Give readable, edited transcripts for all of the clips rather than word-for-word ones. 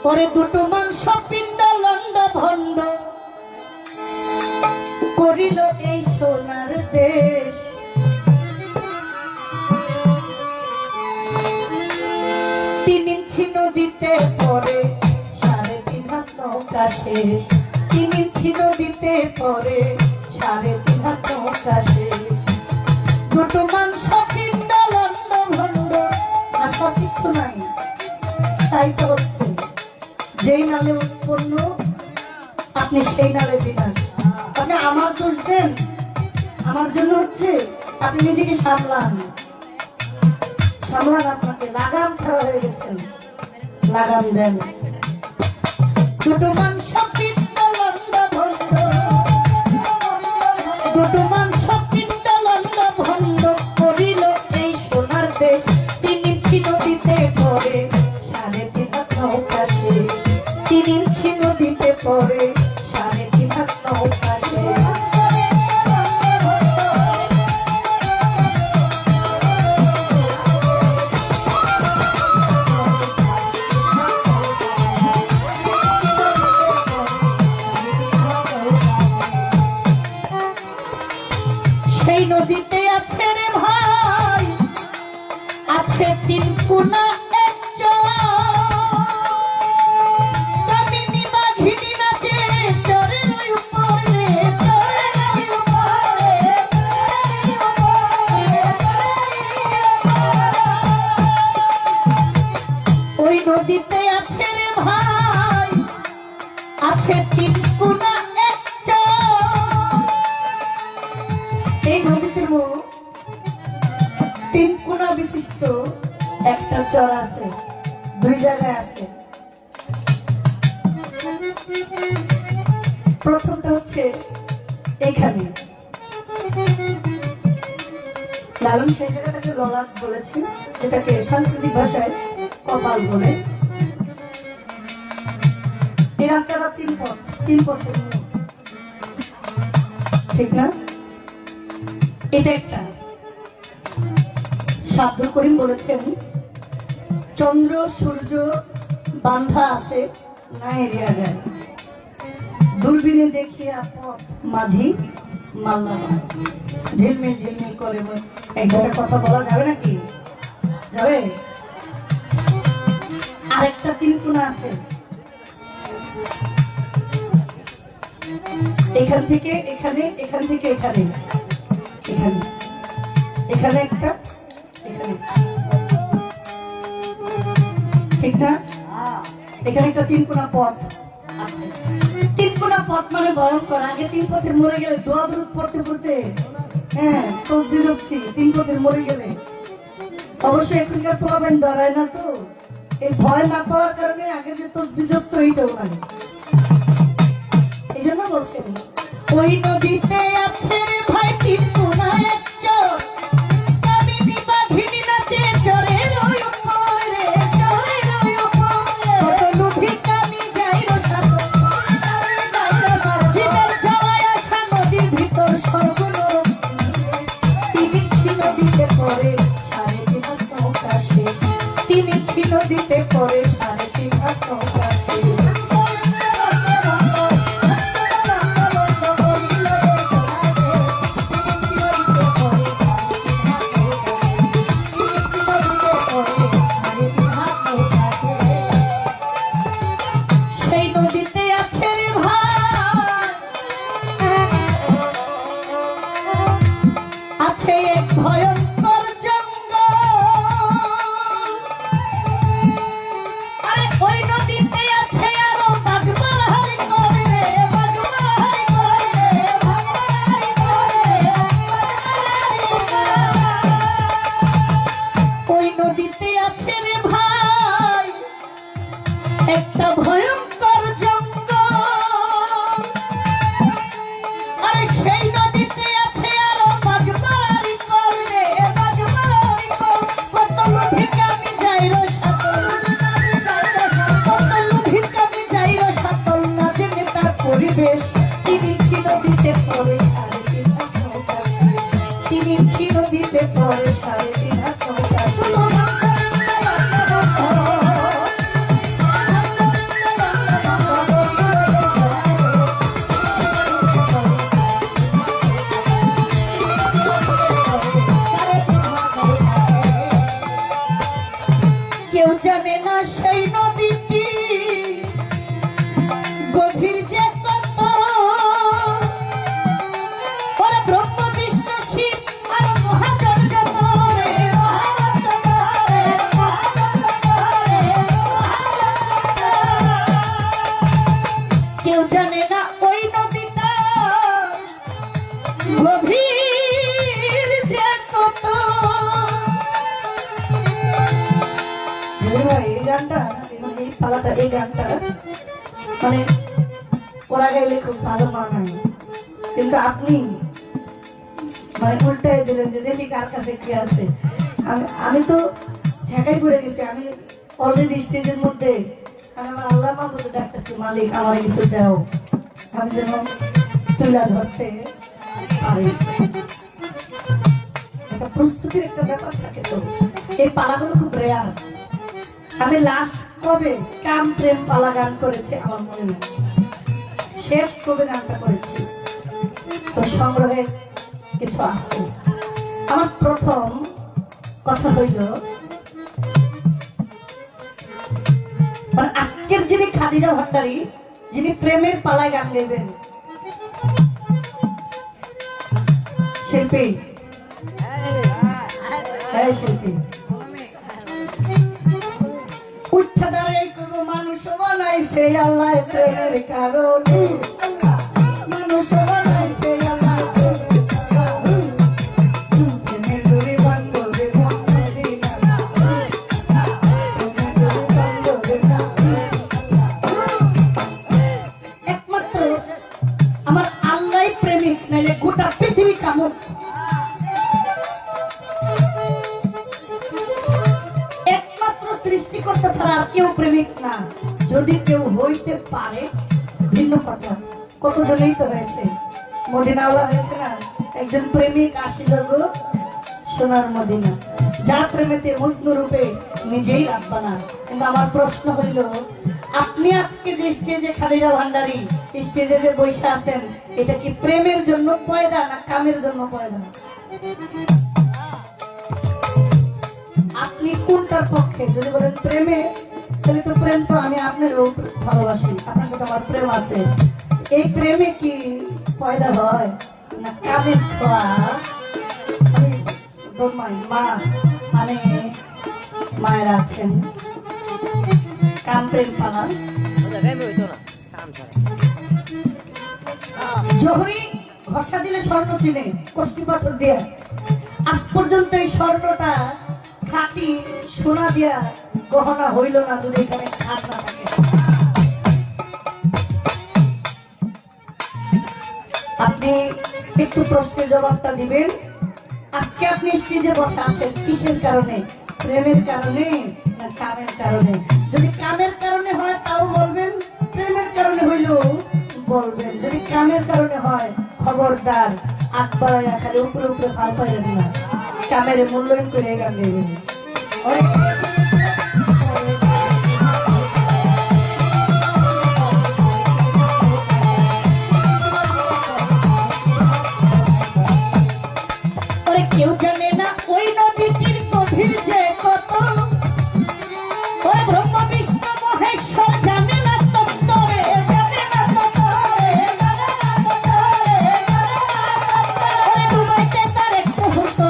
পরে দুটো মাংস পিণ্ড লন্ড ভণ্ড করিল এই সোনার দেশ। 3 ইঞ্চি নদীতে পরে 3.5 হাত নৌকা শেষ। 3 ইঞ্চি নদীতে পরে 3.5 হাত নৌকা শেষ। দুটো মাংস পিণ্ড লন্ড ভণ্ড, আশা কিছু নাই। তাই তো হচ্ছে যেই নালে উৎপন্ন আপনি সেই নালে বিনাশ। আপনি আমার দোষ দেন, আমার জন্য হচ্ছে, আপনি নিজেকে সামলান। আপনাকে লাগাম ছাড়া হয়ে গেছেন, লাগাম দেন। দুটো মাংস পিণ্ড লন্ড ভণ্ড, দুটো মাংস পিণ্ড লন্ড ভণ্ড করিল এই সোনার দেশ। 3 ইঞ্চি নদীতে পরে 3.5 হাত নৌকা শেষ। 3 ইঞ্চি নদীতে পরে 3.5 হাত নৌকা শেষ। সেই নদীতে আছে রে ভাই, আছে 3 কোনা এক চর। কামিনী বাঘিনী নাচে চরের উপরে, চরের উপরে। ওই নদীতে আছে রে ভাই, আছে 3 কোনা এক চর। এই নদীতে 3 কোনা বিশিষ্ট একটা চর আছে, 2 জায়গায় আছে। প্রথমটা হচ্ছে এখানে, লালন সেই জায়গাটাকে ললাট বলেছে, যেটাকে সাংস্কৃতিক ভাষায় কপাল বলে। এই রাস্তাটা 3 পথ, 3 পথের মোড়, ঠিক না? এটা একটা আব্দুল করিম বলেছেন, চন্দ্র সূর্য বান্ধা আছে না এরিয়া যায়, দূরবীনে দেখিয়া পথ মাঝি মাল্লা ঝিলমিল ঝিলমিল করে। একবারে কথা বলা যাবে নাকি? যাবে। আরেকটা 3 কোনা আছে, এখান থেকে এখানে, এখান থেকে এখানে, এখানে, এখানে একটা, এখানে, ঠিক না? এখানে একটা 3 কোনা পথ আছে। 3 কোনা পথ মানে ভয়ঙ্কর। আগে 3 পথের মরে গেলে দোয়া দরুদ পড়তে পড়তে, হ্যাঁ, তসবিহ জপছি 3 পথের মরে গেলে। অবশ্যই এখনকার প্রবলেম ডরায় না, তো এই ভয় না পাওয়ার কারণে আগে যে তসবিহ জপত এইটাও মানে। এই জন্য বলছেন, ওই নদীতে আছে ভাই 3 কোনা এক চর। কামিনী বাঘিনী নাচে চরের উপরে, চরের উপরে। কত লোভী কামি যাইর সাথে, জীবের জ্বালায় আসা নদীর ভিতর সর্বনরক। 3 ইঞ্চি নদীতে পরে 3.5 হাত নৌকা শেষ। 3 ইঞ্চি নদীতে পরে 3.5 হাত নৌকা শেষ। সেই নদীতে আছে রে ভাই, আছে এক ভয়ঙ্কর জঙ্গল। আরে ওই নদীতে আছে আরো বাঘমারাহারি করে, বাঘমারাহারি করে, বাঘমারাহারি করে। ওই নদীতে আছে রে ভাই একটা ভয়ঙ্কর জঙ্গল। আরে সেই নদীতে আছে আরো বাঘমারারি করে, বাঘমারারি করে। কত লোভী কামি যাইর সাথল, কত লোভী কামি যাইর সাথল, না জেনে তার পরিবেশ। 3 ইঞ্চি নদীতে পরে 3.5 হাত নৌকা শেষ। 3 ইঞ্চি নদীতে পরে 3.5 হাত নৌকা শেষ। গানটা মানে এই পালাটা এই গানটা মানে ওরা গাইলে খুব ভালো মানায়, কিন্তু আপনি মানে উল্টাই দিলেন যে দেখি কার কাছে কি আছে। আমি তো ঢাকায় পড়ে গেছি, আমি অলরেডি স্টেজের মধ্যে আমি আমার আল্লাহ মাহবুবে ডাকতেছি, মালিক আমার কিছু দাও, আমি যেন তুলা ধরতে পারি। একটা প্রস্তুতির একটা ব্যাপার থাকে, তো এই পালাগুলো খুব রেয়ার। আমি লাস্ট কবে কাম প্রেম পালা গান করেছি আমার মনে নেই, শেষ কবে গানটা করেছি তো সংগ্রহে কিছু আছে। আমার প্রথম কথা হইল মানে আজকের যিনি খাদিজা ভান্ডারী, যিনি প্রেমের পালায় গান গাইবেন শিল্পী, শিল্পী উঠা দাঁড়াই কোনো মানুষ বানাইছে আল্লাহ প্রেমের কারণে, মানুষ বানাইছে আল্লাহ একমাত্র আমার আল্লাহ প্রেমিক, নাইলে গোটা পৃথিবী কামড়। সৃষ্টিকর্তা ছাড়া আর কেউ প্রেমিক না। যদি কেউ হইতে পারে ভিন্ন কথা, কতজনেই তো হয়েছে, মদিনাওয়ালা হয়েছে না, একজন প্রেমিক আসিল গো সোনার মদিনা, যার প্রেমেতে মজনু রূপে নিজেই রাব্বানা। কিন্তু আমার প্রশ্ন হইল, আপনি আজকে যে স্টেজে খাদিজা ভান্ডারী স্টেজে যে বসে আছেন, এটা কি প্রেমের জন্য পয়দা না কামের জন্য পয়দা? আপনি কোনটার পক্ষে? যদি বলেন প্রেমে, তাহলে তো প্রেম তো আমি আপনারও ভালোবাসি, আপনার সাথে আমার প্রেম আছে, এই প্রেমে কি পয়দা হয় না কামের ছোঁয়া? মা মানে মায়েরা আছেন কাম প্রেম পালা জহরি ঘষা দিলে স্বর্ণ চিনে কষ্টি পাথর দিয়ে, আজ পর্যন্ত এই স্বর্ণটা খাঁটি সোনা দিয়া গহনা হইল না যদি এখানে খাট না থাকে। আপনি একটু প্রশ্নের জবাবটা দিবেন। আজকে আপনি স্টেজে বসে আছেন কিসের কারণে? প্রেমের কারণে না কামের কারণে? যদি কামের কারণে হয় তাও বলবেন, প্রেমের কারণে হইলেও বলবেন। যদি কামের কারণে হয় খবরদার আকবর খালি উপরে উপরে ভাল পাইলেন না, কামের মূল্যায়ন করে গান গাইবেন। কেউ জানে না ওই নদীটির গভীর যে কত, ওরে ব্রহ্ম বিষ্ণু মহেশ্বর জানে না তত্ত্বরে, জানে না তত্ত্বরে, জানে না তত্ত্বরে, ওরে ডুবাইতে তার এক মুহূর্ত,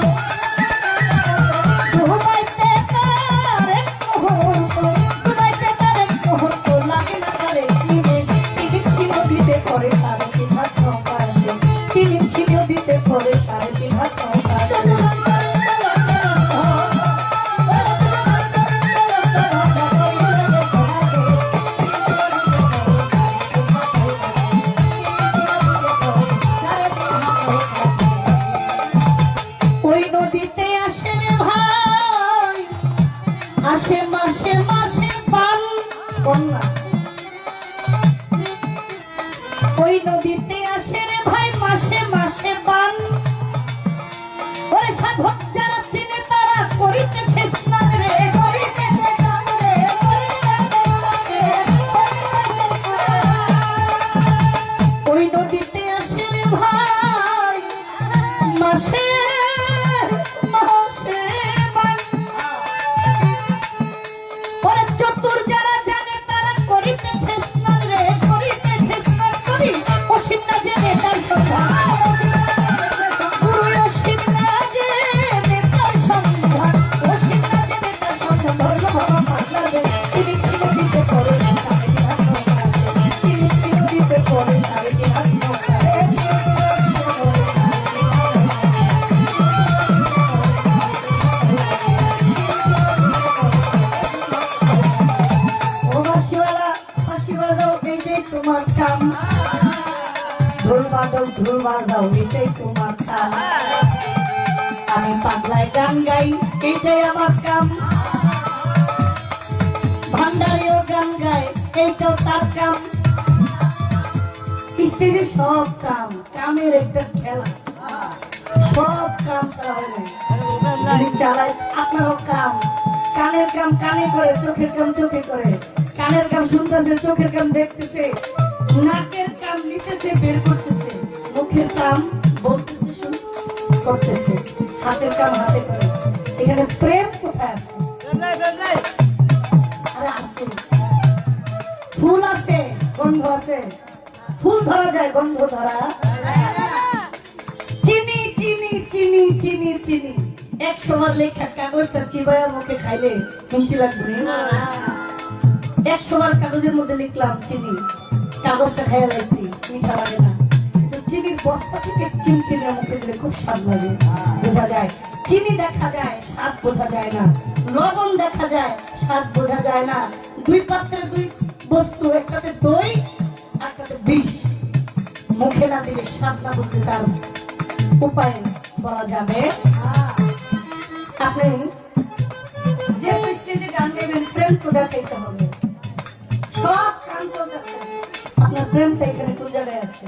ডুবাইতে তার এক মুহূর্ত, ডুবাইতে তার এক মুহূর্ত লাগে না তার এক নিমেষ। তিনি ছিল দিতে পরে 3.5 হাত নৌকাশে, তিনি ছিল দিতে পরে 3.5 হাত নৌকাশে। ওই নদীতে আসে রে ভাই, আসে মাসে মাসে পান কন্যা, ওই নদীতে আসে রে ভাই মাসে মাসে পান, ওরে সাধক যারা চিনে তারা করিতেছে স্নান রে, করিতেছে স্নান রে, ওই নদীতে আসে রে ভাই মাসে মাসে পান, ওরে চতুর যারা জানে তারা করিতেছে স্নান রে, করিতেছে স্নান করি অসীম না জেনে তার সন্ধান। তোমার কাম, ঢোল বাজাও এটাই তোমার কাম, আমি পাগলায় গান গাই এইটাই আমার কাম, ভান্ডারিও গান গায় এইটাও তার কাম, স্টেজে সব কাম, কামের একটা খেলা, সব কাম চালায়। আপনারও কাম, কানের কাম কানে করে, চোখের কাম চোখে করে, কানের কাম শুনতেছে, চোখের কাম দেখতেছে, নাকের কাম নিতেছে বের করতেছে, মুখের কাম বলতেছে করতেছে, হাতের কাম হাতে করে। এখানে প্রেম কোথায় আছে? আরে আছে, ফুল আছে, গন্ধ আছে, ফুল ধরা যায়, গন্ধ ধরা। চিনি চিনি চিনি চিনি চিনি 100 বার লেখা কাগজটা চিবাইয়া মুখে খাইলে মিষ্টি লাগবে না। 100 বার কাগজের মধ্যে লিখলাম চিনি, কাগজটা খাইয়া লাইছি, মিঠা লাগে না। তো চিনির বস্তা থেকে চিমটি নিয়ে মুখে দিলে খুব স্বাদ লাগে, বোঝা যায়। চিনি দেখা যায়, স্বাদ বোঝা যায় না। লবণ দেখা যায়, স্বাদ বোঝা যায় না। দুই পাত্রে দুই বস্তু, একটাতে দই আর একটাতে বিষ, মুখে না দিলে স্বাদ না বুঝতে তার উপায় বলা যাবে। আপনি যে স্টেজে গান গাইবেন, প্রেম তো দেখাইতে হবে। সব গান চলতেছে, আপনার প্রেমটা এখানে কোন জায়গায় আছে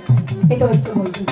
এটা একটু বলবেন।